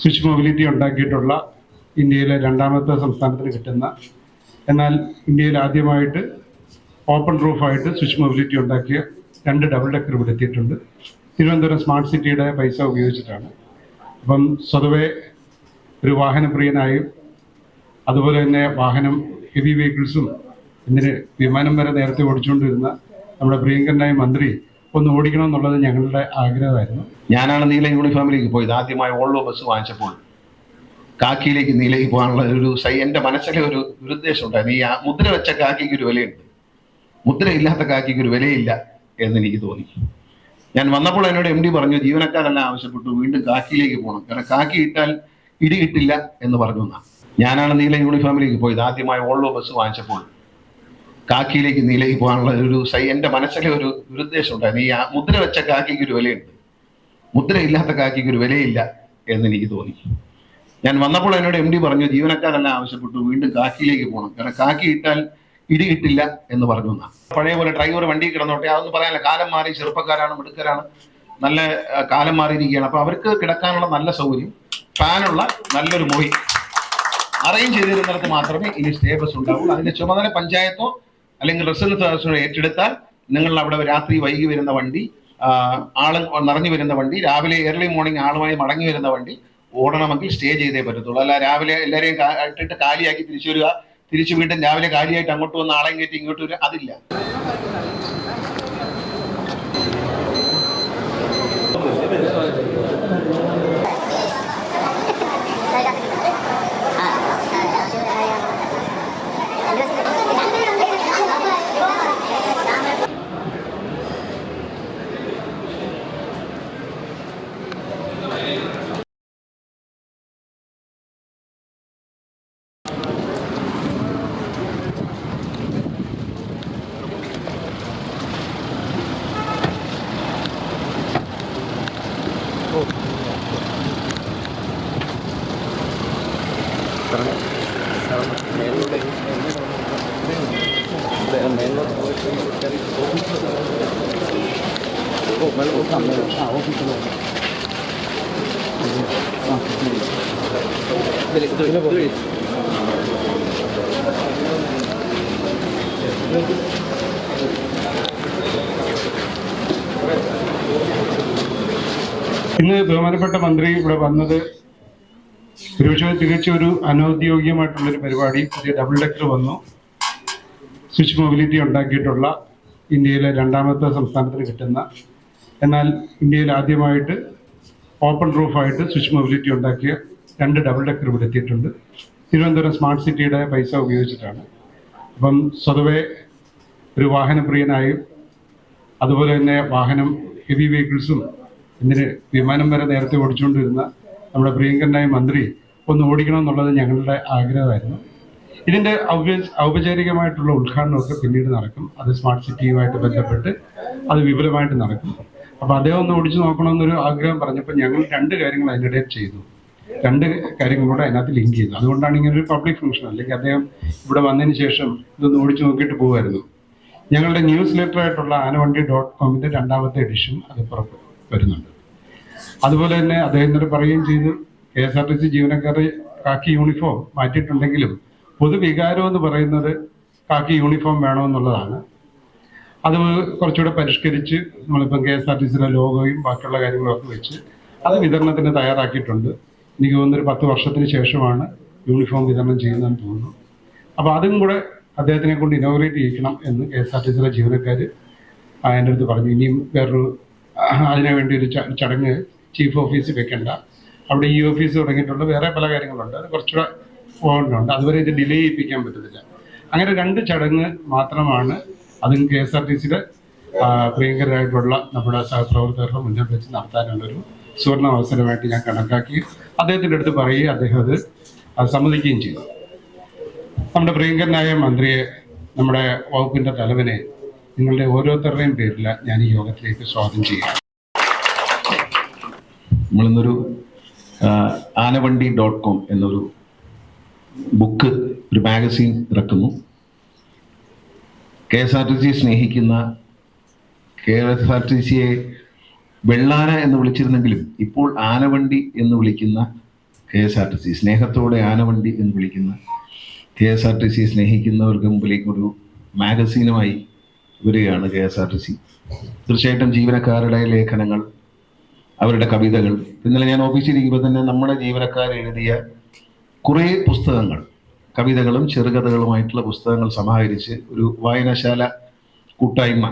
Switch mobility ഉണ്ടാക്കിയിട്ടുള്ള ഇന്ത്യയിലെ രണ്ടാമത്തെ സംസ്ഥാനത്തിന് കിട്ടുന്ന, എന്നാൽ ഇന്ത്യയിൽ ആദ്യമായിട്ട് ഓപ്പൺ റൂഫായിട്ട് സ്വിച്ച് മൊബിലിറ്റി ഉണ്ടാക്കിയ 2 ഡബിൾ ഡെക്കർ ഇവിടെ എത്തിയിട്ടുണ്ട്. തിരുവനന്തപുരം സ്മാർട്ട് സിറ്റിയുടെ പൈസ ഉപയോഗിച്ചിട്ടാണ്. അപ്പം സ്വതവേ ഒരു വാഹനപ്രിയനായും അതുപോലെ തന്നെ വാഹനം ഹെവി വെഹിക്കിൾസും ഇതിന് വിമാനം വരെ നേരത്തെ ഓടിച്ചുകൊണ്ടിരുന്ന നമ്മുടെ പ്രിയങ്കരനായ മന്ത്രി ഒന്ന് ഓടിക്കണം എന്നുള്ളത് ഞങ്ങളുടെ ആഗ്രഹമായിരുന്നു. ഞാനാണ് നീല യൂണിഫോമിലേക്ക് പോയത്. ആദ്യമായി ഓൾവോ ബസ് വാങ്ങിച്ചപ്പോൾ കാക്കിയിലേക്ക് നീലയ്ക്ക് പോകാനുള്ള എൻ്റെ മനസ്സിലെ ഒരു ദുരുദ്ദേശം ഉണ്ടായിരുന്നു. ഈ മുദ്ര വെച്ച കാക്കിക്ക് ഒരു വിലയുണ്ട്, മുദ്രയില്ലാത്ത കാക്കിക്ക് ഒരു വിലയില്ല എന്നെനിക്ക് തോന്നി. ഞാൻ വന്നപ്പോൾ എന്നോട് MD പറഞ്ഞു, ജീവനക്കാരെല്ലാം ആവശ്യപ്പെട്ടു വീണ്ടും കാക്കിയിലേക്ക് പോകണം, കാരണം കാക്കി ഇട്ടാൽ ഇടി കിട്ടില്ല എന്ന് പറഞ്ഞു. ഞാനാണ് നീല യൂണിഫോമിലേക്ക് പോയത്. ആദ്യമായി ഓൾവോ ബസ് വാങ്ങിച്ചപ്പോൾ കാക്കിയിലേക്ക് നീലയ്ക്ക് പോകാനുള്ള എൻ്റെ മനസ്സിലെ ഒരു ദുരുദ്ദേശം ഉണ്ടായിരുന്നു. ഈ മുദ്ര വെച്ച കാക്കിക്ക് ഒരു വിലയുണ്ട്, മുദ്രയില്ലാത്ത കാക്കിക്ക് ഒരു വിലയില്ല എന്നെനിക്ക് തോന്നി. ഞാൻ വന്നപ്പോൾ എന്നോട് MD പറഞ്ഞു, ജീവനക്കാരെല്ലാം ആവശ്യപ്പെട്ടു വീണ്ടും കാക്കിയിലേക്ക് പോകണം, കാരണം കാക്കി ഇട്ടാൽ ഇടി കിട്ടില്ല എന്ന് പറഞ്ഞു. പഴയ പോലെ ഡ്രൈവർ വണ്ടി കിടന്നോട്ടെ, അതൊന്നും പറയാനില്ല. കാലം മാറി, ചെറുപ്പക്കാരാണ്, മിടുക്കരാണ്, നല്ല കാലം മാറിയിരിക്കുകയാണ്. അപ്പൊ അവർക്ക് കിടക്കാനുള്ള നല്ല സൗകര്യം, ഫാനുള്ള നല്ലൊരു മൊഴി അറേഞ്ച് ചെയ്തിരുന്നിടത്ത് മാത്രമേ ഇനി സ്റ്റേ ബസ് ഉണ്ടാവുള്ളൂ. അതിന്റെ ചുമതല പഞ്ചായത്തോ അല്ലെങ്കിൽ റെസിഡൻസ് അസോസിയേഷനോ ഏറ്റെടുത്താൽ നിങ്ങൾ അവിടെ രാത്രി വൈകി വരുന്ന വണ്ടി, ആള് നിറഞ്ഞു വരുന്ന വണ്ടി, രാവിലെ ഏർലി മോർണിംഗ് ആളുമായി മടങ്ങി വരുന്ന വണ്ടി ഓടണമെങ്കിൽ സ്റ്റേ ചെയ്തേ പറ്റത്തുള്ളൂ. അല്ല രാവിലെ എല്ലാവരെയും ഇട്ടിട്ട് കാലിയാക്കി തിരിച്ചു വരിക, തിരിച്ചു വീണ്ടും രാവിലെ കാലിയായിട്ട് അങ്ങോട്ട് വന്ന് ആളെയും കയറ്റി ഇങ്ങോട്ട് വരിക, അതില്ല. ഇന്ന് ബഹുമാനപ്പെട്ട മന്ത്രി ഇവിടെ വന്നത് തികച്ചും ഒരു അനൗദ്യോഗികമായിട്ടുള്ളൊരു പരിപാടി. പുതിയ ഡബിൾ ഡെക്കർ വന്നു, സ്വിച്ച് മൊബിലിറ്റി ഉണ്ടാക്കിയിട്ടുള്ള ഇന്ത്യയിലെ രണ്ടാമത്തെ സംസ്ഥാനത്തിന് കിട്ടുന്ന, എന്നാൽ ഇന്ത്യയിൽ ആദ്യമായിട്ട് ഓപ്പൺ റൂഫായിട്ട് സ്വിച്ച് മൊബിലിറ്റി ഉണ്ടാക്കിയ 2 ഡബിൾ ഡെക്കർ ഇവിടെ എത്തിയിട്ടുണ്ട്. തിരുവനന്തപുരം സ്മാർട്ട് സിറ്റിയുടെ പൈസ ഉപയോഗിച്ചിട്ടാണ്. അപ്പം സ്വതവേ ഒരു വാഹനപ്രിയനായും അതുപോലെ തന്നെ വാഹനം ഹെവി വെഹിക്കിൾസും ഇതിന് വിമാനം വരെ നേരത്തെ ഓടിച്ചുകൊണ്ടിരുന്ന നമ്മുടെ പ്രിയങ്കരനായ മന്ത്രി ഒന്ന് ഓടിക്കണം എന്നുള്ളത് ഞങ്ങളുടെ ആഗ്രഹമായിരുന്നു. ഇതിൻ്റെ ഔപചാരികമായിട്ടുള്ള ഉദ്ഘാടനമൊക്കെ പിന്നീട് നടക്കും. അത് സ്മാർട്ട് സിറ്റിയുമായിട്ട് ബന്ധപ്പെട്ട് അത് വിപുലമായിട്ട് നടക്കും. അപ്പോൾ അദ്ദേഹം ഒന്ന് ഓടിച്ചു നോക്കണമെന്നൊരു ആഗ്രഹം പറഞ്ഞപ്പോൾ ഞങ്ങൾ 2 കാര്യങ്ങൾ അതിനിടയിൽ ചെയ്തു. 2 കാര്യങ്ങളൂടെ അതിനകത്ത് ലിങ്ക് ചെയ്തു. അതുകൊണ്ടാണ് ഇങ്ങനെ ഒരു പബ്ലിക് ഫംഗ്ഷൻ. അല്ലെങ്കിൽ അദ്ദേഹം ഇവിടെ വന്നതിന് ശേഷം ഇതൊന്ന് ഓടിച്ചു നോക്കിയിട്ട് പോകുമായിരുന്നു. ഞങ്ങളുടെ ന്യൂസ് ലെറ്ററായിട്ടുള്ള aanavandi.com-ന്റെ 2ാമത്തെ എഡിഷൻ അത് പുറത്ത് വരുന്നുണ്ട്. അതുപോലെ തന്നെ അദ്ദേഹം ഇന്നലെ പറയുകയും ചെയ്തു, KSRTC ജീവനക്കാരെ കാക്കി യൂണിഫോം മാറ്റിയിട്ടുണ്ടെങ്കിലും പൊതുവികാരം എന്ന് പറയുന്നത് കാക്കി യൂണിഫോം വേണമെന്നുള്ളതാണ്. അത് കുറച്ചുകൂടെ പരിഷ്കരിച്ച് നമ്മളിപ്പം KSRTCയുടെ ലോഗോയും ബാക്കിയുള്ള കാര്യങ്ങളൊക്കെ വെച്ച് അത് വിതരണത്തിന് തയ്യാറാക്കിയിട്ടുണ്ട്. എനിക്ക് തോന്നുന്നൊരു 10 വർഷത്തിന് ശേഷമാണ് യൂണിഫോം വിതരണം ചെയ്യുന്നതെന്ന് തോന്നുന്നു. അപ്പോൾ അതും കൂടെ അദ്ദേഹത്തിനെ കൊണ്ട് ഇനോഗ്രേറ്റ് ചെയ്യിക്കണം എന്ന് KSRTCയുടെ ജീവനക്കാർ എൻ്റെ അടുത്ത് പറഞ്ഞു. ഇനിയും വേറൊരു അതിനുവേണ്ടി ഒരു ചടങ്ങ് ചീഫ് ഓഫീസിൽ വെക്കേണ്ട, അവിടെ ഈ ഓഫീസ് തുടങ്ങിയിട്ടുള്ള വേറെ പല കാര്യങ്ങളുണ്ട്, അത് കുറച്ചുകൂടെ പോകേണ്ടതുണ്ട്. അതുവരെ ഇത് ഡിലേ ചെയ്യിപ്പിക്കാൻ പറ്റത്തില്ല. അങ്ങനെ 2 ചടങ്ങ് മാത്രമാണ് അതും KSRTCയുടെ പ്രിയങ്കരായിട്ടുള്ള നമ്മുടെ സഹപ്രവർത്തകരുടെ മുന്നിൽ വെച്ച് നടത്താനുള്ളൊരു സുവർണ അവസരമായിട്ട് ഞാൻ കണക്കാക്കി അദ്ദേഹത്തിൻ്റെ അടുത്ത് പറയുകയും അദ്ദേഹം അത് സമ്മതിക്കുകയും ചെയ്തു. നമ്മുടെ പ്രിയങ്കരനായ മന്ത്രിയെ, നമ്മുടെ വകുപ്പിൻ്റെ തലവനെ, നിങ്ങളുടെ ഓരോരുത്തരുടെയും പേരിൽ ഞാൻ ഈ യോഗത്തിലേക്ക് സ്വാഗതം ചെയ്യാം. നമ്മളിന്നൊരു aanavandi.com എന്നൊരു ബുക്ക്, ഒരു മാഗസീൻ ഇറക്കുന്നു. KSRTC സ്നേഹിക്കുന്ന, KSRTCയെ വെള്ളാന എന്ന് വിളിച്ചിരുന്നെങ്കിലും ഇപ്പോൾ ആനവണ്ടി എന്ന് വിളിക്കുന്ന KSRTC, സ്നേഹത്തോടെ ആനവണ്ടി എന്ന് വിളിക്കുന്ന KSRTC സ്നേഹിക്കുന്നവർക്ക് മുമ്പിലേക്ക് ഒരു മാഗസീനുമായി വരികയാണ് KSRTC. തീർച്ചയായിട്ടും ജീവനക്കാരുടെ ലേഖനങ്ങൾ, അവരുടെ കവിതകൾ, ഇന്നലെ ഞാൻ ഓഫീസിലിരിക്കുമ്പോൾ തന്നെ നമ്മുടെ ജീവനക്കാർ എഴുതിയ കുറേ പുസ്തകങ്ങൾ, കവിതകളും ചെറുകഥകളുമായിട്ടുള്ള പുസ്തകങ്ങൾ സമാഹരിച്ച് ഒരു വായനശാല കൂട്ടായ്മ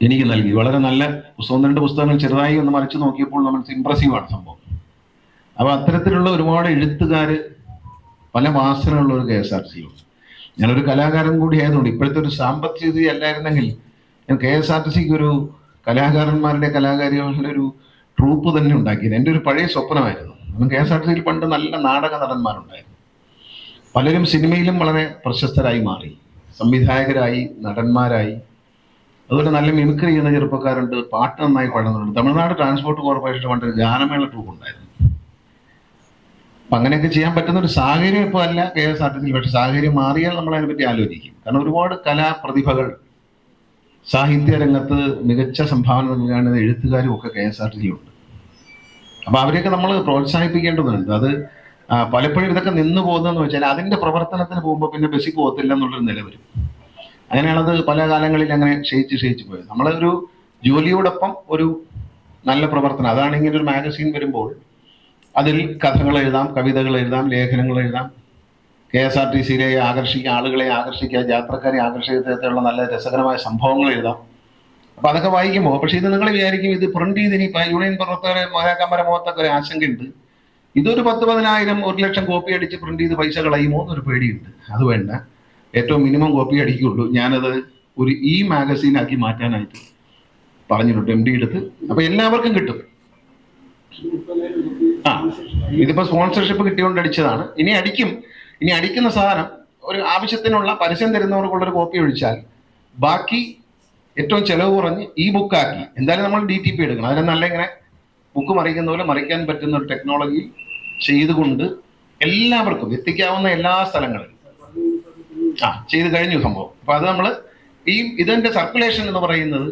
എനിക്ക് നൽകി. വളരെ നല്ല പുസ്തകം, 2 പുസ്തകങ്ങൾ ചെറുതായി ഒന്ന് മറിച്ച് നോക്കിയപ്പോൾ നമ്മൾ ഇമ്പ്രസീവാണ് സംഭവം. അപ്പോൾ അത്തരത്തിലുള്ള ഒരുപാട് എഴുത്തുകാർ, പല വാസനയുള്ള ഒരു KSRTC ഉണ്ട്. ഞാനൊരു കലാകാരൻ കൂടി ആയതുകൊണ്ട് ഇപ്പോഴത്തെ ഒരു സാമ്പത്തിക സ്ഥിതി അല്ലായിരുന്നെങ്കിൽ ഞാൻ KSRTCക്ക് ഒരു കലാകാരന്മാരുടെ കലാകാരികളുടെ ഒരു ട്രൂപ്പ് തന്നെ ഉണ്ടാക്കിയത് എൻ്റെ ഒരു പഴയ സ്വപ്നമായിരുന്നു. കാരണം KSRTCയിൽ പണ്ട് നല്ല നാടക നടന്മാരുണ്ടായിരുന്നു. പലരും സിനിമയിലും വളരെ പ്രശസ്തരായി മാറി, സംവിധായകരായി, നടന്മാരായി. അതുപോലെ നല്ല മിമിക്രി ചെയ്യുന്ന ചെറുപ്പക്കാരുണ്ട്, പാട്ട് നന്നായി പാടുന്നുണ്ട്. തമിഴ്നാട് ട്രാൻസ്പോർട്ട് കോർപ്പറേഷൻ്റെ പണ്ട് ഒരു ഗാനമേള ട്രൂപ്പ് ഉണ്ടായിരുന്നു. അപ്പം അങ്ങനെയൊക്കെ ചെയ്യാൻ പറ്റുന്ന ഒരു സാഹചര്യം ഇപ്പോൾ അല്ല KSRTCയിൽ. പക്ഷെ സാഹചര്യം മാറിയാൽ നമ്മൾ അതിനെപ്പറ്റി ആലോചിക്കും. കാരണം ഒരുപാട് കലാപ്രതിഭകൾ, സാഹിത്യ രംഗത്ത് മികച്ച സംഭാവന നൽകുന്ന എഴുത്തുകാരും ഒക്കെ KSRTCയിലുണ്ട്. അപ്പോൾ അവരെയൊക്കെ നമ്മൾ പ്രോത്സാഹിപ്പിക്കേണ്ടതുണ്ട്. അത് പലപ്പോഴും ഇതൊക്കെ നിന്ന് പോകുന്നതെന്ന് വെച്ചാൽ അതിൻ്റെ പ്രവർത്തനത്തിന് പോകുമ്പോൾ പിന്നെ ബസ്സിൽ പോകത്തില്ല എന്നുള്ളൊരു നില വരും. അങ്ങനെയാണത് പല കാലങ്ങളിൽ അങ്ങനെ ക്ഷയിച്ച് പോയത്. നമ്മളൊരു ജോലിയോടൊപ്പം ഒരു നല്ല പ്രവർത്തനം, അതാണ് ഇങ്ങനെ ഒരു മാഗസീൻ വരുമ്പോൾ അതിൽ കഥകൾ എഴുതാം, കവിതകൾ എഴുതാം, ലേഖനങ്ങൾ എഴുതാം. KSRTCയിലെ ആളുകളെ ആകർഷിക്കുക, യാത്രക്കാരെ ആകർഷിക്കത്തുള്ള നല്ല രസകരമായ സംഭവങ്ങൾ എഴുതാം. അപ്പോൾ അതൊക്കെ വായിക്കുമ്പോൾ, പക്ഷേ ഇത് നിങ്ങൾ വിചാരിക്കും ഇത് പ്രിന്റ് ചെയ്ത് ഇനി യൂണിയൻ പ്രവർത്തകരെ മോയാക്കമ്പര മുഖത്തൊക്കെ ഒരു ആശങ്കയുണ്ട്. ഇതൊരു 10,000, 1,00,000 കോപ്പി അടിച്ച് പ്രിന്റ് ചെയ്ത് പൈസ കളയുമോ എന്നൊരു പേടിയുണ്ട്. അത് വേണ്ട, ഏറ്റവും മിനിമം കോപ്പി അടിക്കുള്ളൂ. ഞാനത് ഒരു മാഗസീനാക്കി മാറ്റാനായിട്ട് പറഞ്ഞിട്ടുണ്ട് MD എടുത്ത്. അപ്പോൾ എല്ലാവർക്കും കിട്ടും. ഇതിപ്പോ സ്പോൺസർഷിപ്പ് കിട്ടിയോണ്ട് അടിച്ചതാണ്. ഇനി അടിക്കുന്ന സാധനം ഒരു ആവശ്യത്തിനുള്ള പരസ്യം തരുന്നവർക്കുള്ളൊരു കോപ്പി ഒഴിച്ചാൽ ബാക്കി ഏറ്റവും ചെലവ് കുറഞ്ഞ് ബുക്കാക്കി, എന്തായാലും നമ്മൾ DTP എടുക്കണം. അതിന് നല്ല ഇങ്ങനെ ബുക്ക് മറിക്കുന്ന പോലെ മറിക്കാൻ പറ്റുന്ന ഒരു ടെക്നോളജി ചെയ്തുകൊണ്ട് എല്ലാവർക്കും എത്തിക്കാവുന്ന എല്ലാ സ്ഥലങ്ങളിലും ചെയ്ത് കഴിഞ്ഞു സംഭവം. അപ്പൊ അത് നമ്മൾ ഇതിന്റെ സർക്കുലേഷൻ എന്ന് പറയുന്നത്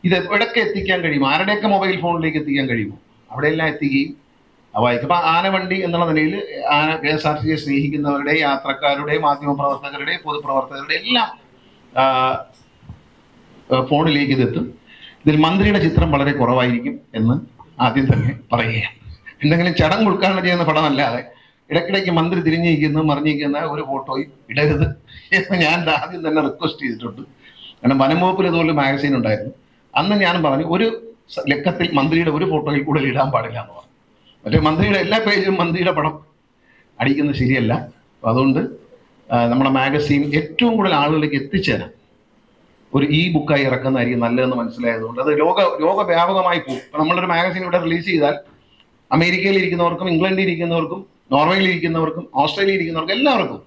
ഇത് എവിടെയൊക്കെ എത്തിക്കാൻ കഴിയും, ആരുടെയൊക്കെ മൊബൈൽ ഫോണിലേക്ക് എത്തിക്കാൻ കഴിയുമോ അവിടെയെല്ലാം എത്തിക്കുകയും വായിക്കും. അപ്പൊ ആനവണ്ടി എന്നുള്ള നിലയിൽ KSRTCയെ സ്നേഹിക്കുന്നവരുടെ, യാത്രക്കാരുടെ, മാധ്യമപ്രവർത്തകരുടെ, പൊതുപ്രവർത്തകരുടെ എല്ലാം ഫോണിലേക്ക് ഇതെത്തും. ഇതിൽ മന്ത്രിയുടെ ചിത്രം വളരെ കുറവായിരിക്കും എന്ന് ആദ്യം തന്നെ പറയുകയാണ്. എന്തെങ്കിലും ചടങ്ങ് ഉദ്ഘാടനം ചെയ്യുന്ന പടമല്ലാതെ ഇടയ്ക്കിടയ്ക്ക് മന്ത്രി തിരിഞ്ഞിരിക്കുന്ന മറിഞ്ഞിരിക്കുന്ന ഒരു ഫോട്ടോയും ഇടരുത് എന്ന് ഞാൻ ആദ്യം തന്നെ റിക്വസ്റ്റ് ചെയ്തിട്ടുണ്ട്. കാരണം വനംവകുപ്പിൽ ഇതുപോലെ മാഗസീൻ ഉണ്ടായിരുന്നു. അന്ന് ഞാൻ പറഞ്ഞു ഒരു ലക്കത്തിൽ മന്ത്രിയുടെ ഒരു ഫോട്ടോയിൽ കൂടുതൽ ഇടാൻ പാടില്ല എന്ന് പറഞ്ഞു. മറ്റേ മന്ത്രിയുടെ എല്ലാ പേജിലും മന്ത്രിയുടെ പടം അടിക്കുന്നത് ശരിയല്ല. അപ്പം അതുകൊണ്ട് നമ്മുടെ മാഗസീൻ ഏറ്റവും കൂടുതൽ ആളുകളിലേക്ക് എത്തിച്ചേരാൻ ഒരു ബുക്കായി ഇറക്കുന്നതായിരിക്കും നല്ലതെന്ന് മനസ്സിലായതുകൊണ്ട് അത് ലോകവ്യാപകമായി പോകും. ഇപ്പം നമ്മളൊരു മാഗസീൻ ഇവിടെ റിലീസ് ചെയ്താൽ അമേരിക്കയിൽ ഇരിക്കുന്നവർക്കും, ഇംഗ്ലണ്ടിൽ ഇരിക്കുന്നവർക്കും, നോർവേയിൽ ഇരിക്കുന്നവർക്കും, ഓസ്ട്രേലിയയിൽ ഇരിക്കുന്നവർക്കും എല്ലാവർക്കും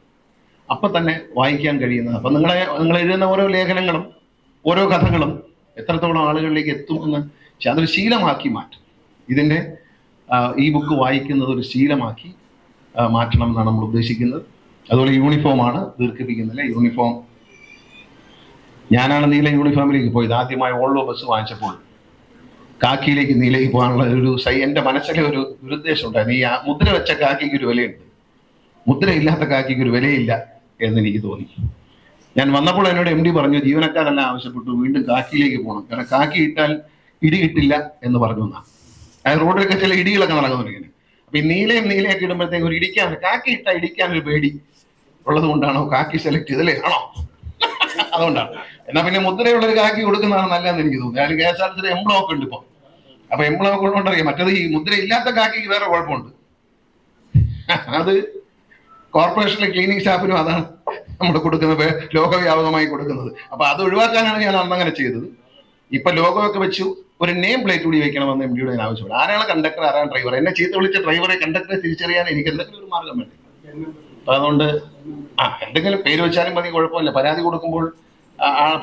അപ്പം തന്നെ വായിക്കാൻ കഴിയുന്നത്. അപ്പം നിങ്ങൾ എഴുതുന്ന ഓരോ ലേഖനങ്ങളും ഓരോ കഥകളും എത്രത്തോളം ആളുകളിലേക്ക് എത്തും എന്ന് അതൊരു ശീലമാക്കി മാറ്റും. ഇതിൻ്റെ ബുക്ക് വായിക്കുന്നത് ഒരു ശീലമാക്കി മാറ്റണം എന്നാണ് നമ്മൾ ഉദ്ദേശിക്കുന്നത്. അതുപോലെ യൂണിഫോമാണ് ദീർഘിപ്പിക്കുന്നില്ല. യൂണിഫോം ഞാനാണ് നീല യൂണിഫോമിലേക്ക് പോയത്. ആദ്യമായി ഓൾവോ ബസ് വാങ്ങിച്ചപ്പോൾ കാക്കിയിലേക്ക് നീലയ്ക്ക് പോകാനുള്ള എൻ്റെ മനസ്സിലെ ഒരു ദുരുദ്ദേശം ഉണ്ടായിരുന്നു. മുദ്ര വെച്ച കാക്കിക്ക് ഒരു വിലയുണ്ട്, മുദ്രയില്ലാത്ത കാക്കിക്ക് ഒരു വിലയില്ല എന്നെനിക്ക് തോന്നി. ഞാൻ വന്നപ്പോൾ എന്നോട് MD പറഞ്ഞു, ജീവനക്കാരെല്ലാം ആവശ്യപ്പെട്ടു വീണ്ടും കാക്കിയിലേക്ക് പോകണം, കാരണം കാക്കി ഇട്ടാൽ ഇടി കിട്ടില്ല എന്ന് പറഞ്ഞു. അതായത് റോഡിലൊക്കെ ചില ഇടികളൊക്കെ നടക്കുന്നുണ്ട്. അപ്പൊ ഈ നീലയൊക്കെ ഇടുമ്പോഴത്തേക്ക് ഒരു കാക്കി ഇട്ടാൽ ഇടിക്കാനൊരു പേടി ഉള്ളത് കൊണ്ടാണോ കാക്കി സെലക്ട് ചെയ്തല്ലേ? ആണോ? അതുകൊണ്ടാണ്. എന്നാൽ പിന്നെ മുദ്രയുള്ളൊരു കാക്കി കൊടുക്കുന്നതാണ് നല്ലതെന്ന് എനിക്ക് തോന്നുന്നു. അതിന് KSRTCയുടെ എംബ്ലോക്ക് ഉണ്ട് ഇപ്പോൾ. അപ്പൊ എംബ്ലോക്ക് ഉള്ളതുകൊണ്ടറിയാം. മറ്റേത് മുദ്ര ഇല്ലാത്ത കാക്കിക്ക് വേറെ കുഴപ്പമുണ്ട്. അത് കോർപ്പറേഷനിലെ ക്ലീനിങ് സ്റ്റാഫിനും അതാണ് നമ്മൾ കൊടുക്കുന്നത്, ലോകവ്യാപകമായി കൊടുക്കുന്നത്. അപ്പൊ അത് ഒഴിവാക്കാനാണ് ഞാൻ അന്നങ്ങനെ ചെയ്തത്. ഇപ്പൊ ലോഗോയൊക്കെ വെച്ചു ഒരു നെയിം പ്ലേറ്റ് കൂടി വെക്കണമെന്ന് MDയോട് ഞാൻ ആവശ്യപ്പെട്ടു. ആരാണ് കണ്ടക്ടർ, ആരാണ് ഡ്രൈവർ? എന്നെ ചീത്ത വിളിച്ച ഡ്രൈവറെ, കണ്ടക്ടറെ തിരിച്ചറിയാൻ എനിക്ക് എന്തെങ്കിലും ഒരു മാർഗം വേണ്ടി. അപ്പൊ അതുകൊണ്ട് എന്തെങ്കിലും പേര് വെച്ചാലും മതി, കുഴപ്പമില്ല. പരാതി കൊടുക്കുമ്പോൾ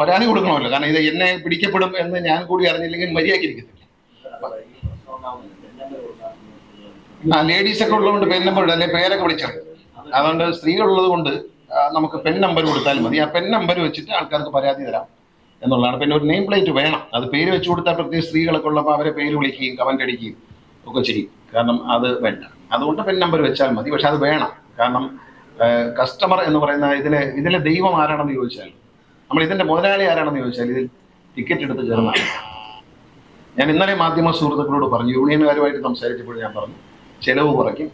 പരാതി കൊടുക്കണമല്ലോ. കാരണം ഇത് എന്നെ പിടിക്കപ്പെടും എന്ന് ഞാൻ കൂടി അറിഞ്ഞില്ലെങ്കിൽ മര്യാദയ്ക്കിരിക്കത്തില്ല. ലേഡീസ് ഒക്കെ ഉള്ളതുകൊണ്ട് പെൻ നമ്പർ ഇടും, അല്ലെ പേരൊക്കെ വിളിച്ചറിയും. അതുകൊണ്ട് സ്ത്രീകളുള്ളത് കൊണ്ട് നമുക്ക് പെൻ നമ്പർ കൊടുത്താലും മതി. ആ പെൻ നമ്പർ വെച്ചിട്ട് ആൾക്കാർക്ക് പരാതി തരാം എന്നുള്ളതാണ്. പിന്നെ ഒരു നെയിം പ്ലേറ്റ് വേണം. അത് പേര് വെച്ച് കൊടുത്താൽ പ്രത്യേകിച്ച് സ്ത്രീകളൊക്കെ ഉള്ളപ്പോൾ അവരെ പേര് വിളിക്കുകയും കമന്റ് അടിക്കുകയും ഒക്കെ ചെയ്യും. കാരണം അത് വേണ്ട. അതുകൊണ്ട് പെൻ നമ്പർ വെച്ചാൽ മതി. പക്ഷെ അത് വേണം. കാരണം കസ്റ്റമർ എന്ന് പറയുന്ന ഇതിലെ ദൈവം ആരാണെന്ന് ചോദിച്ചാൽ, നമ്മൾ ഇതിന്റെ മുതലാളി ആരാണെന്ന് ചോദിച്ചാൽ ഇതിൽ ടിക്കറ്റ് എടുത്ത് കയറുന്ന. ഞാൻ ഇന്നലെ മാധ്യമ സുഹൃത്തുക്കളോട് പറഞ്ഞു, യൂണിയനുകാരുമായിട്ട് സംസാരിച്ചപ്പോൾ ഞാൻ പറഞ്ഞു ചെലവ് കുറയ്ക്കും.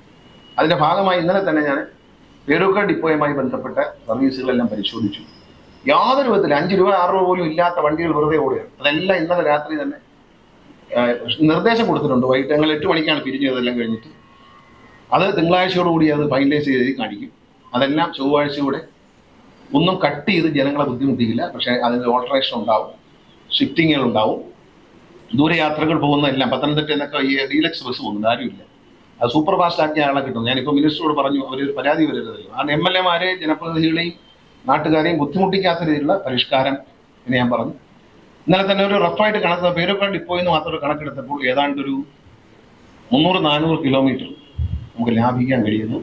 അതിന്റെ ഭാഗമായി ഇന്നലെ തന്നെ ഞാൻ പേരൂർക്കട ഡിപ്പോയുമായി ബന്ധപ്പെട്ട സർവീസുകളെല്ലാം പരിശോധിച്ചു. യാതൊരു വിധത്തിൽ 5 രൂപ 6 രൂപ പോലും ഇല്ലാത്ത വണ്ടികൾ വെറുതെ ഓടുകയാണ്. അതെല്ലാം ഇന്നലെ രാത്രി തന്നെ നിർദ്ദേശം കൊടുത്തിട്ടുണ്ട്. വൈകിട്ട് ഞങ്ങൾ 8 മണിക്കാണ് പിരിഞ്ഞതെല്ലാം കഴിഞ്ഞിട്ട്. അത് തിങ്കളാഴ്ചയോടുകൂടി അത് ഫൈനലൈസ് ചെയ്ത് കാണിക്കും. അതെല്ലാം ചൊവ്വാഴ്ചയോടെ ഒന്നും കട്ട് ചെയ്ത് ജനങ്ങളെ ബുദ്ധിമുട്ടിക്കില്ല. പക്ഷേ അതിന് ഓൾട്ടറേഷൻ ഉണ്ടാവും, ഷിഫ്റ്റിങ്ങുകൾ ഉണ്ടാവും. ദൂരയാത്രകൾ പോകുന്നതെല്ലാം പത്തനംതിട്ട എന്നൊക്കെ ഈ ഡീലക്സ് ബസ് പോകുന്നുണ്ട്, ആരുമില്ല. അത് സൂപ്പർ ഫാസ്റ്റ് ആക്കിയ ആളെ കിട്ടും. ഞാനിപ്പോൾ മിനിസ്റ്ററോട് പറഞ്ഞു, അവരൊരു പരാതി വരരുതല്ലോ. ആ MLA-മാരെ ജനപ്രതിനിധികളെയും നാട്ടുകാരെയും ബുദ്ധിമുട്ടിക്കാത്ത രീതിയിലുള്ള പരിഷ്കാരം എന്ന് ഞാൻ പറഞ്ഞു. ഇന്നലെ തന്നെ ഒരു റഫായിട്ട് കണക്ക് പേരൂർക്കട ഡിപ്പോയിൽ നിന്ന് മാത്രം കണക്കെടുത്തപ്പോൾ ഏതാണ്ട് ഒരു 300-400 കിലോമീറ്റർ നമുക്ക് ലാഭിക്കാൻ കഴിയുന്ന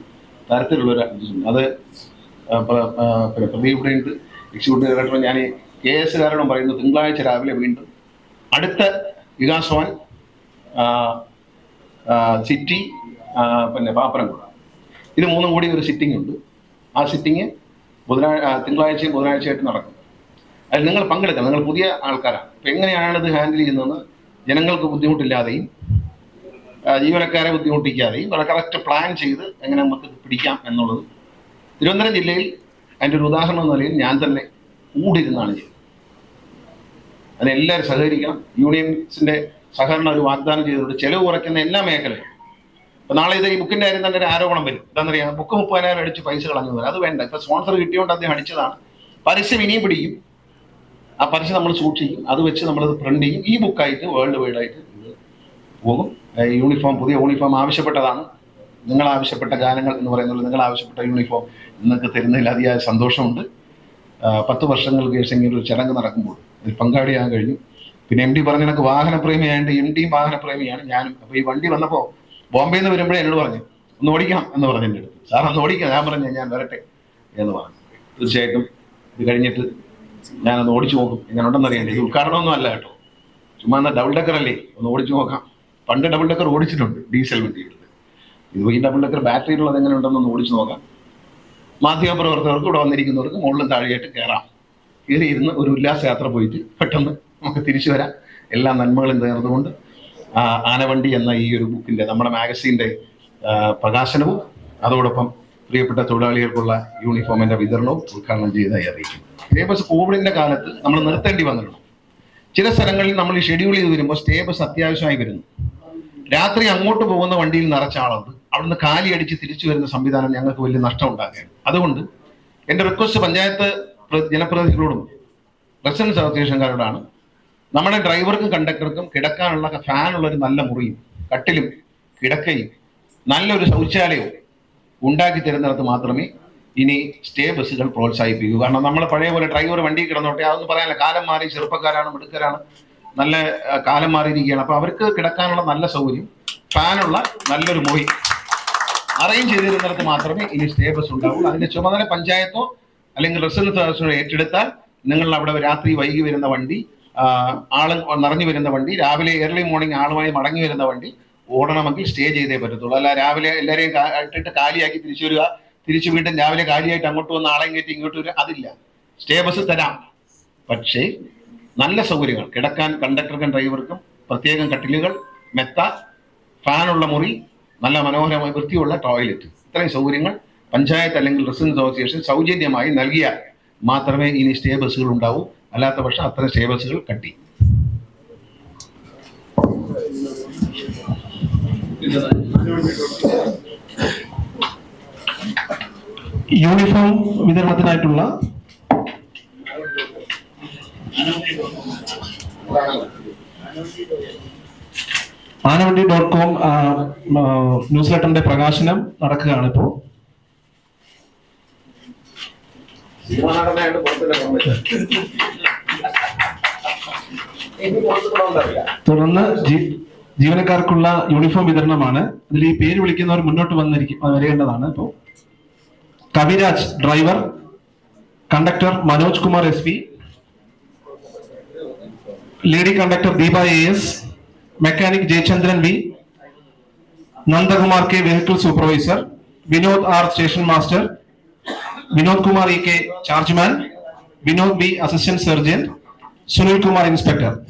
തരത്തിലുള്ളൊരു അത് പ്രദീപ് പ്രിന്റ് എക്സിക്യൂട്ടീവ് ഡയറക്ടർ ഞാൻ KS-കാരോടും പറയുന്നു, തിങ്കളാഴ്ച രാവിലെ വീണ്ടും അടുത്ത വികാസ് ഭവൻ, സിറ്റി, പിന്നെ പാപ്പനംകുട, ഇത് 3 കൂടി ഒരു സിറ്റിംഗ് ഉണ്ട്. ആ സിറ്റിംഗ് തിങ്കളാഴ്ചയും ബുധനാഴ്ചയായിട്ട് നടക്കും. അതിൽ നിങ്ങൾ പങ്കെടുക്കണം. നിങ്ങൾ പുതിയ ആൾക്കാരാണ്. അപ്പം എങ്ങനെയാണ് ഇത് ഹാൻഡിൽ ചെയ്യുന്നതെന്ന് ജനങ്ങൾക്ക് ബുദ്ധിമുട്ടില്ലാതെയും ജീവനക്കാരെ ബുദ്ധിമുട്ടിക്കാതെയും വളരെ കറക്റ്റ് പ്ലാൻ ചെയ്ത് എങ്ങനെ നമുക്ക് പിടിക്കാം എന്നുള്ളത് തിരുവനന്തപുരം ജില്ലയിൽ അതിൻ്റെ ഒരു ഉദാഹരണം എന്ന നിലയിൽ ഞാൻ തന്നെ കൂടിയിരുന്നാണ് ചെയ്തത്. അതിനെല്ലാവരും സഹകരിക്കണം. യൂണിയൻസിൻ്റെ സഹകരണം ഒരു വാഗ്ദാനം ചെയ്തിട്ടുണ്ട്. ചെലവ് കുറയ്ക്കുന്ന എല്ലാ മേഖലയും. ഇപ്പം നാളെ ഇത് ഈ ബുക്കിൻ്റെ കാര്യം തന്നെ ഒരു ആരോപണം വരും. എന്താണെന്നറിയാം, ബുക്ക് 30,000 അടിച്ച് പൈസ കളഞ്ഞു വരും. അത് വേണ്ട. ഇപ്പം സ്പോൺസർ കിട്ടിയോണ്ട് അദ്ദേഹം അടിച്ചതാണ്. പരസ്യം ഇനിയും പിടിക്കും. ആ പരസ്യം നമ്മൾ സൂക്ഷിക്കും. അത് വെച്ച് നമ്മളത് പ്രിന്റ് ചെയ്യും. ഈ ബുക്കായിട്ട് വേൾഡ് വൈഡായിട്ട് ഇത് പോകും. യൂണിഫോം, പുതിയ യൂണിഫോം ആവശ്യപ്പെട്ടതാണ്. നിങ്ങൾ ആവശ്യപ്പെട്ട ഗാനങ്ങൾ എന്ന് പറയുന്നത്, നിങ്ങൾ ആവശ്യപ്പെട്ട യൂണിഫോം നിങ്ങൾക്ക് തരുന്നതിൽ അതിയായ സന്തോഷമുണ്ട്. 10 വർഷങ്ങൾക്ക് ശേഷം ഇങ്ങനെ ഒരു ചടങ്ങ് നടക്കുമ്പോൾ അതിൽ പങ്കാളിയാകാൻ കഴിഞ്ഞു. പിന്നെ MD പറഞ്ഞ കണക്ക് വാഹനപ്രേമിയായതുകൊണ്ട് MDയും വാഹനപ്രേമിയാണ്, ഞാനും. അപ്പോൾ ഈ വണ്ടി വന്നപ്പോൾ ബോംബെയിൽ നിന്ന് വരുമ്പോഴേ എന്നോട് പറഞ്ഞു ഒന്ന് ഓടിക്കണം എന്ന് പറഞ്ഞു. എൻ്റെ അടുത്ത് സാർ ഒന്ന് ഓടിക്കാം. ഞാൻ പറഞ്ഞു ഞാൻ വരട്ടെ എന്ന് പറഞ്ഞു. തീർച്ചയായിട്ടും ഇത് കഴിഞ്ഞിട്ട് ഞാനൊന്ന് ഓടിച്ചു നോക്കും. എങ്ങനെ ഉണ്ടെന്ന് അറിയണ്ടേ. ഇത് ഉദ്ഘാടനമൊന്നും അല്ല കേട്ടോ, ചുമ്മാ എന്നാൽ ഡബിൾ ഡെക്കർ അല്ലേ, ഒന്ന് ഓടിച്ചു നോക്കാം. പണ്ട് ഡബിൾ ഡെക്കർ ഓടിച്ചിട്ടുണ്ട്, ഡീസൽ വണ്ടി എടുത്ത്. ഇത് ഈ ഡബിൾ ഡെക്കർ ബാറ്ററിയിലുള്ളത് എങ്ങനെ ഉണ്ടെന്നൊന്ന് ഓടിച്ചു നോക്കാം. മാധ്യമപ്രവർത്തകർക്ക് ഇവിടെ വന്നിരിക്കുന്നവർക്ക് മുകളിലും താഴെയായിട്ട് കയറാം. കയറിയിരുന്ന് ഒരു ഉല്ലാസയാത്ര പോയിട്ട് പെട്ടെന്ന് നമുക്ക് തിരിച്ചു വരാം. എല്ലാ നന്മകളും നേർന്നുകൊണ്ട് ആനവണ്ടി എന്ന ഈ ഒരു ബുക്കിൻ്റെ, നമ്മുടെ മാഗസീൻ്റെ പ്രകാശനവും അതോടൊപ്പം പ്രിയപ്പെട്ട തൊഴിലാളികൾക്കുള്ള യൂണിഫോമിൻ്റെ വിതരണവും ഉദ്ഘാടനം ചെയ്തതായി അറിയിക്കും. സ്റ്റേ ബസ് കോവിഡിൻ്റെ കാലത്ത് നമ്മൾ നിർത്തേണ്ടി വന്നിട്ടുണ്ട്. ചില സ്ഥലങ്ങളിൽ നമ്മൾ ഈ ഷെഡ്യൂൾ ചെയ്ത് വരുമ്പോൾ സ്റ്റേ ബസ് അത്യാവശ്യമായി വരുന്നു. രാത്രി അങ്ങോട്ട് പോകുന്ന വണ്ടിയിൽ നിറച്ച ആളുണ്ട്, അവിടുന്ന് കാലി അടിച്ച് തിരിച്ചു വരുന്ന സംവിധാനം ഞങ്ങൾക്ക് വലിയ നഷ്ടം ഉണ്ടാക്കുകയാണ്. അതുകൊണ്ട് എൻ്റെ റിക്വസ്റ്റ് പഞ്ചായത്ത് ജനപ്രതിനിധികളോടും റെസിഡൻസ് അസോസിയേഷൻകാരോടാണ്, നമ്മുടെ ഡ്രൈവർക്കും കണ്ടക്ടർക്കും കിടക്കാനുള്ള ഫാനുള്ളൊരു നല്ല മുറിയും കട്ടിലും കിടക്കയും നല്ലൊരു ശൗചാലയവും ഉണ്ടാക്കി തരുന്നിടത്ത് മാത്രമേ ഇനി സ്റ്റേ ബസ്സുകൾ പ്രോത്സാഹിപ്പിക്കൂ. കാരണം നമ്മൾ പഴയ പോലെ ഡ്രൈവർ വണ്ടി കിടന്നോട്ടെ അതൊന്നും പറയാനില്ല. കാലം മാറി, ചെറുപ്പക്കാരാണ്, മിടുക്കരാണ്, നല്ല കാലം മാറിയിരിക്കുകയാണ്. അപ്പോൾ അവർക്ക് കിടക്കാനുള്ള നല്ല സൗകര്യം, ഫാനുള്ള നല്ലൊരു മുറി അറേഞ്ച് ചെയ്തിരുന്നിടത്ത് മാത്രമേ ഇനി സ്റ്റേ ബസ് ഉണ്ടാവൂ. അതിന്റെ ചുമതല പഞ്ചായത്തോ അല്ലെങ്കിൽ റെസിഡൻസ് അസോസിയേഷനോ ഏറ്റെടുത്താൽ നിങ്ങൾ അവിടെ രാത്രി വൈകി വരുന്ന വണ്ടി, ആള് നിറഞ്ഞു വരുന്ന വണ്ടി, രാവിലെ ഏർലി മോർണിംഗ് ആളുമായി മടങ്ങി വരുന്ന വണ്ടി ഓടണമെങ്കിൽ സ്റ്റേ ചെയ്തേ പറ്റത്തുള്ളൂ. അല്ല രാവിലെ എല്ലാവരെയും ഇട്ടിട്ട് കാലിയാക്കി തിരിച്ചു വരിക, തിരിച്ചു വീണ്ടും രാവിലെ കാലിയായിട്ട് അങ്ങോട്ട് വന്ന് ആളെയും കയറ്റി ഇങ്ങോട്ട് വരിക, അതില്ല. സ്റ്റേ ബസ് തരാം, പക്ഷേ നല്ല സൗകര്യങ്ങൾ കിടക്കാൻ കണ്ടക്ടർക്കും ഡ്രൈവർക്കും പ്രത്യേകം കട്ടിലുകൾ, മെത്ത, ഫാനുള്ള മുറി, നല്ല മനോഹരമായ വൃത്തിയുള്ള ടോയ്ലറ്റ്, ഇത്രയും സൗകര്യങ്ങൾ പഞ്ചായത്ത് അല്ലെങ്കിൽ റെസിഡൻസ് അസോസിയേഷൻ സൗജന്യമായി നൽകിയാൽ മാത്രമേ ഇനി സ്റ്റേ ബസ്സുകൾ ഉണ്ടാവൂ. അല്ലാത്ത പക്ഷം അത്തരം സ്റ്റേ ബസ്സുകൾ കട്ടി. യൂണിഫോം വിതരണത്തിനായിട്ടുള്ള ആനവണ്ടി.com ന്യൂസ് ലെറ്ററിന്റെ പ്രകാശനം നടക്കുകയാണ് ഇപ്പോൾ. തുടർന്ന് ജീവനക്കാർക്കുള്ള യൂണിഫോം വിതരണമാണ്. അതിൽ ഈ പേര് വിളിക്കുന്നവർ മുന്നോട്ട് വരേണ്ടതാണ്. ഇപ്പോൾ Kaviraj driver, conductor Manoj Kumar SP, lady conductor Deepa AS, mechanic Jayachandran V, Nandakumar K, Vehicle Supervisor, Vinod R, Station Master, Vinod Kumar E.K, Chargeman, Vinod B, Assistant Sergeant, Sunil Kumar, Inspector.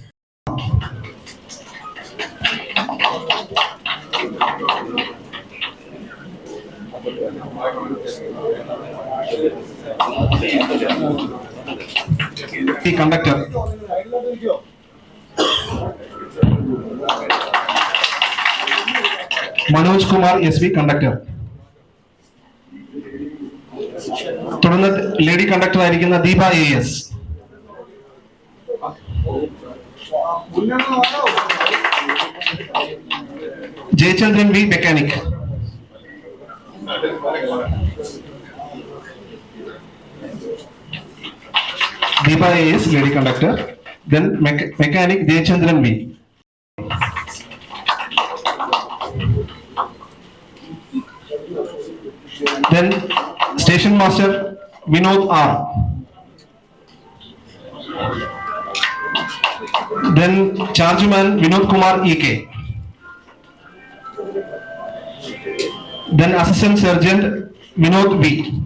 The Conductor. Manoj Kumar SV, Conductor. തുടർന്ന് lady conductor ആയിരിക്കുന്ന Deepa AS. Jayachandran V, mechanic. Deepa AS, lady conductor. Then mechanic Jayachandran V. Then Station Master Vinod R. Then Chargeman Vinod Kumar E.K. Then Assistant Sergeant Vinod V.